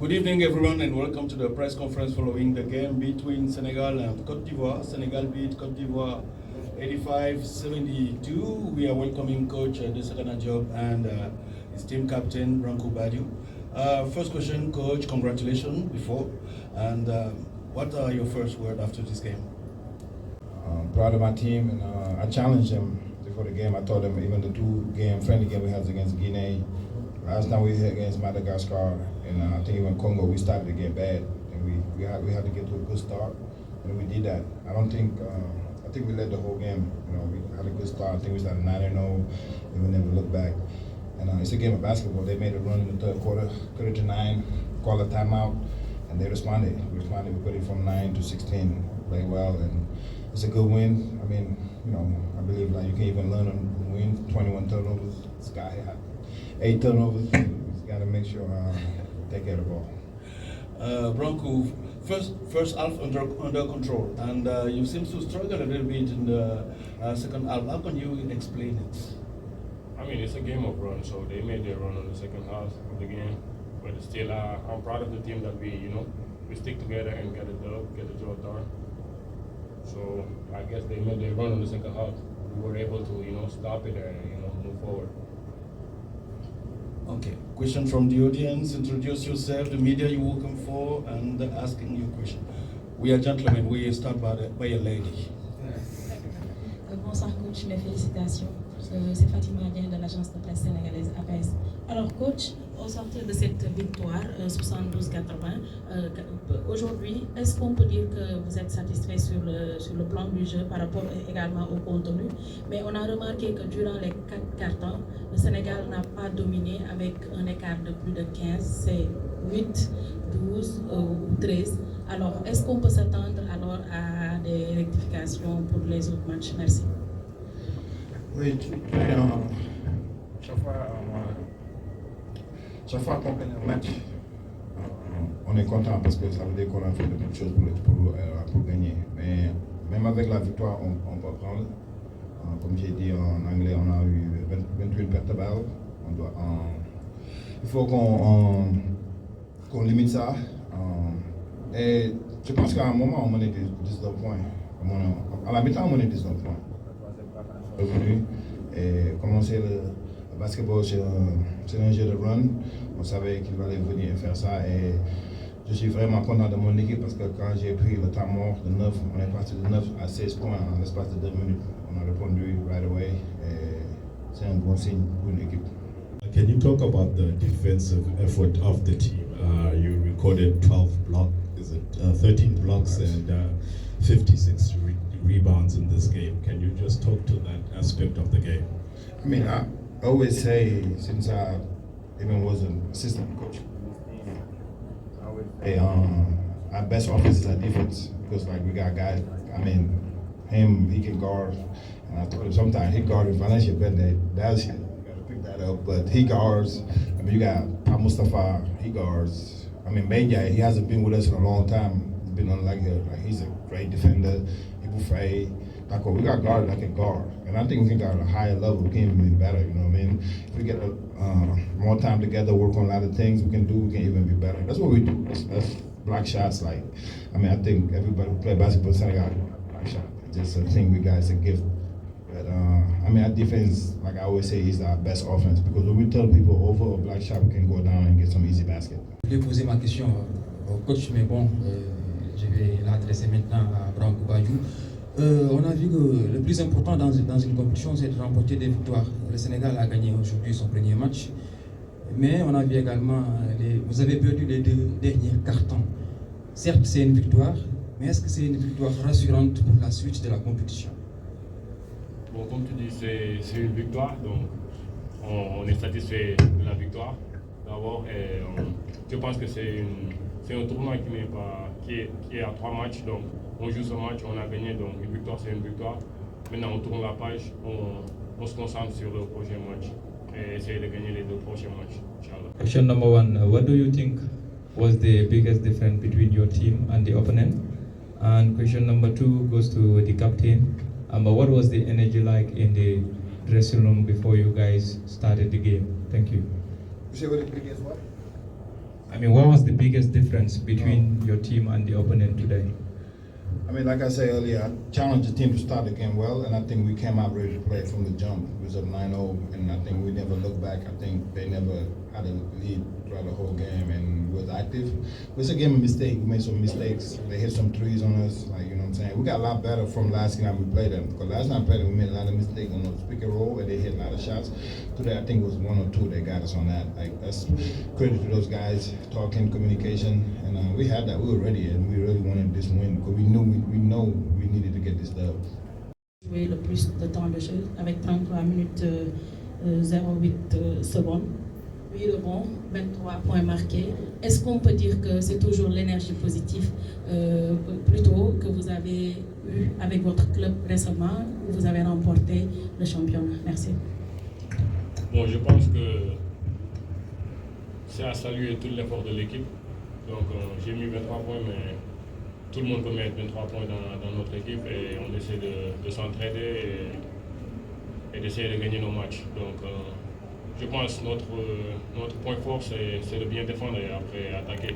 Good evening, everyone, and welcome to the press conference following the game between Senegal and Cote d'Ivoire. Senegal beat Cote d'Ivoire 85-72. We are welcoming Coach Desakana Diop and his team captain, Branco Badiou. First question, Coach, congratulations before. And what are your first words after this game? I'm proud of my team, and I challenged them before the game. I told them even the friendly game we had against Guinea, last time we hit against Madagascar, and I think even Congo, we started to get bad, and we had to get to a good start, and we did that. I think we led the whole game. We had a good start. I think we started 9-0, and we never looked back. And it's a game of basketball. They made a run in the third quarter, cut it to 9, called a timeout, and they responded. We put it from 9 to 16, played well, and it's a good win. I mean, I believe like you can even learn and win. 21 turnovers. This guy had 8 turnovers. He's got to make sure take care of the ball. Branco, first half under control, and you seem to struggle a little bit in the second half. How can you explain it? I mean, it's a game of run, so they made their run on the second half of the game. But still, I'm proud of the team that we stick together and get the job done. So I guess they made their run on the second half. We were able to, stop it and, move forward. Okay. Question from the audience. Introduce yourself, the media you're working for, and asking you a question. We are gentlemen. We start by a lady. Bonsoir coach, mes félicitations. C'est Fatima Dieng de l'agence de presse sénégalaise APS. Alors coach, au sortir de cette victoire 72-80, aujourd'hui, est-ce qu'on peut dire que vous êtes satisfait sur le plan du jeu par rapport également au contenu? Mais on a remarqué que durant les 4 quarts-temps, le Sénégal n'a pas dominé avec un écart de plus de 15, c'est 8, 12 ou 13. Alors, est-ce qu'on peut s'attendre alors à des rectifications pour les autres matchs? Merci. Oui, chaque fois qu'on gagne un match, on est content parce que ça veut dire qu'on a fait de bonnes choses pour gagner. Mais même avec la victoire, on peut prendre. Comme j'ai dit en anglais, on a eu 28 pertes de balles. Il faut qu'on limite ça. Et je pense qu'à un moment, on menait 19 points. À la mi-temps, on menait 19 points. Revenu et commencer le basketball, c'est un jeu de run. On savait qu'il allait venir faire ça et je suis vraiment content de mon équipe parce que quand j'ai pris le temps mort de 9, on est parti de 9 à 16 points en l'espace de 2 minutes. On a répondu right away et c'est un bon signe pour une équipe. Can you talk about the defensive effort of the team? You recorded 12 blocks, 13 blocks and 56 rebounds in this game. Can you just talk to that aspect of the game? I mean, I always say, since I even was an assistant coach, our best offense is our defense because like we got guys. I mean, he can guard, and I told him sometimes he guarded Valencia better. That's you gotta pick that up, but he guards. I mean, you got Pa Mustafa, he guards. I mean, Menya, he hasn't been with us in a long time. He's been on like he's a great defender. Frey, we got guard that can guard, and I think we can go at a higher level. We can even be better. You know what I mean? If we get more time together, work on a lot of things, we can even be better. That's what we do. That's block shots. I think everybody who play basketball in Senegal block shot. It's just a thing we got. It's a gift. But our defense, like I always say, is our best offense because when we tell people over a black shot, we can go down and get some easy basket. Je vais poser ma question au coach, mais bon, je vais l'adresser maintenant à Branco Badiou. On a vu que le plus important dans une compétition, c'est de remporter des victoires. Le Sénégal a gagné aujourd'hui son premier match, mais on a vu également, vous avez perdu les 2 derniers cartons. Certes, c'est une victoire, mais est-ce que c'est une victoire rassurante pour la suite de la compétition? Bon, comme tu dis, c'est une victoire, donc on est satisfait de la victoire d'abord. Et je pense que c'est un tournoi qui est à 3 matchs, donc on joue ce match, on a gagné, donc une victoire c'est une victoire. Maintenant on tourne la page, on se concentre sur le prochain match et essayer de gagner les 2 prochains matchs, Inch'Allah. Question number 1, what do you think was the biggest difference between your team and the opponent? And question number 2 goes to the captain. But what was the energy like in the dressing room before you guys started the game? Thank you. You say what the biggest what? I mean, what was the biggest difference between your team and the opponent today? I mean, like I said earlier, I challenged the team to start the game well, and I think we came out ready to play from the jump. It was up 9-0, and I think we never looked back. I think they never had a lead throughout the whole game and was active. It was a game of mistake. We made some mistakes. They hit some threes on us, like, you know what I'm saying? We got a lot better from last time we played them. Because last time we played them, we made a lot of mistakes on the pick and roll, and they hit a lot of shots. Today, I think it was 1 or 2 that got us on that. Like, that's credit to those guys, talking, communication, and we had that. We were ready, and we really wanted this win because we know we needed to get this dub. Joué le plus de temps de jeu avec 33 minutes 0,8 secondes. 8 rebonds, 23 points marqués. Est-ce qu'on peut dire que c'est toujours l'énergie positive plutôt que vous avez eu avec votre club récemment où vous avez remporté le championnat? Merci. Bon, je pense que c'est à saluer tout l'effort de l'équipe. Donc j'ai mis 23 points, mais tout le monde peut mettre 23 points dans notre équipe et on essaie de s'entraider et d'essayer de gagner nos matchs. Donc je pense que notre point fort, c'est de bien défendre et après attaquer.